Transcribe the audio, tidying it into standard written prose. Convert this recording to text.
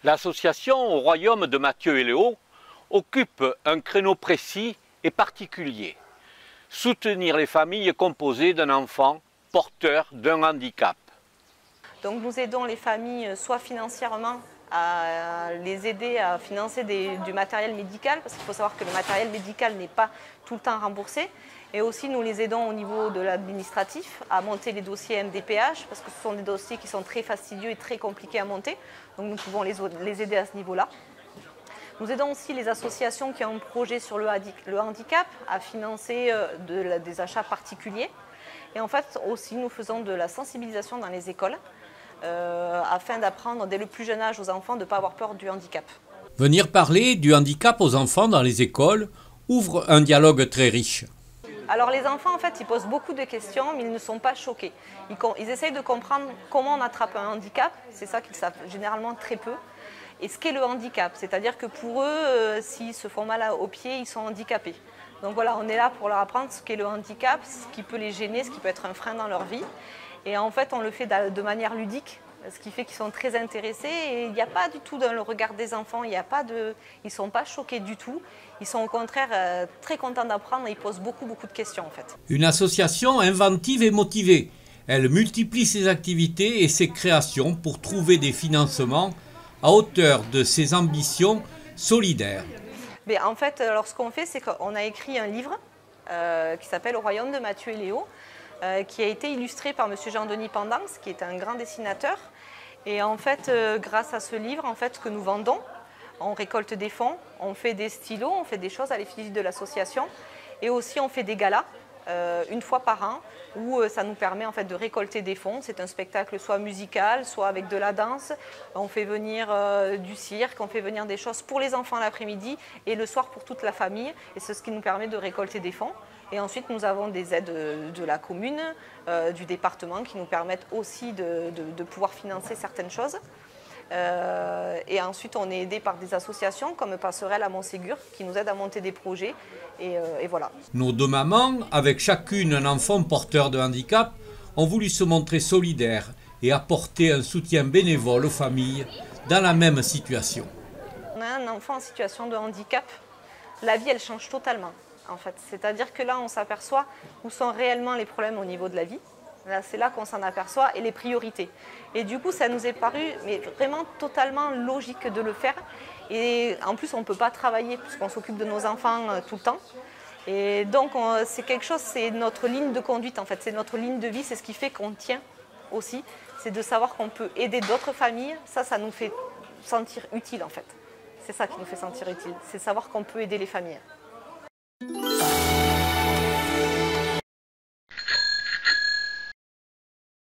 L'association Au Royaume de Mathieu et Léo occupe un créneau précis et particulier. Soutenir les familles composées d'un enfant porteur d'un handicap. Donc nous aidons les familles soit financièrement à les aider à financer du matériel médical, parce qu'il faut savoir que le matériel médical n'est pas tout le temps remboursé. Et aussi nous les aidons au niveau de l'administratif à monter les dossiers MDPH, parce que ce sont des dossiers qui sont très fastidieux et très compliqués à monter. Donc nous pouvons les aider à ce niveau-là. Nous aidons aussi les associations qui ont un projet sur le handicap à financer des achats particuliers. Et en fait aussi nous faisons de la sensibilisation dans les écoles afin d'apprendre dès le plus jeune âge aux enfants de ne pas avoir peur du handicap. Venir parler du handicap aux enfants dans les écoles ouvre un dialogue très riche. Alors les enfants en fait ils posent beaucoup de questions mais ils ne sont pas choqués. Ils essayent de comprendre comment on attrape un handicap, c'est ça qu'ils savent généralement très peu. Et ce qu'est le handicap, c'est-à-dire que pour eux, s'ils se font mal aux pieds, ils sont handicapés. Donc voilà, on est là pour leur apprendre ce qu'est le handicap, ce qui peut les gêner, ce qui peut être un frein dans leur vie. Et en fait, on le fait de manière ludique, ce qui fait qu'ils sont très intéressés. Et il n'y a pas du tout dans le regard des enfants, ils ne sont pas choqués du tout. Ils sont au contraire très contents d'apprendre et ils posent beaucoup de questions en fait. Une association inventive et motivée. Elle multiplie ses activités et ses créations pour trouver des financements à hauteur de ses ambitions solidaires. Mais en fait, alors, ce qu'on fait, c'est qu'on a écrit un livre qui s'appelle Au Royaume de Mathieu et Léo, qui a été illustré par M. Jean-Denis Pendance, qui est un grand dessinateur. Et en fait, grâce à ce livre, en fait, que nous vendons, on récolte des fonds, on fait des stylos, on fait des choses à l'effigie de l'association. Et aussi, on fait des galas une fois par an, où ça nous permet en fait de récolter des fonds. C'est un spectacle soit musical, soit avec de la danse. On fait venir du cirque, on fait venir des choses pour les enfants l'après-midi et le soir pour toute la famille. Et c'est ce qui nous permet de récolter des fonds. Et ensuite, nous avons des aides de la commune, du département, qui nous permettent aussi de pouvoir financer certaines choses. Et ensuite, on est aidé par des associations comme Passerelle à Montségur qui nous aident à monter des projets. Et voilà. Nos deux mamans, avec chacune un enfant porteur de handicap, ont voulu se montrer solidaires et apporter un soutien bénévole aux familles dans la même situation. On a un enfant en situation de handicap, la vie elle change totalement en fait. C'est-à-dire que là on s'aperçoit où sont réellement les problèmes au niveau de la vie. Là, c'est là qu'on s'en aperçoit et les priorités. Et du coup, ça nous est paru mais vraiment totalement logique de le faire. Et en plus, on ne peut pas travailler puisqu'on s'occupe de nos enfants tout le temps. Et donc, c'est quelque chose, c'est notre ligne de conduite en fait. C'est notre ligne de vie, c'est ce qui fait qu'on tient aussi. C'est de savoir qu'on peut aider d'autres familles. Ça nous fait sentir utile en fait. C'est ça qui nous fait sentir utile. C'est savoir qu'on peut aider les familles.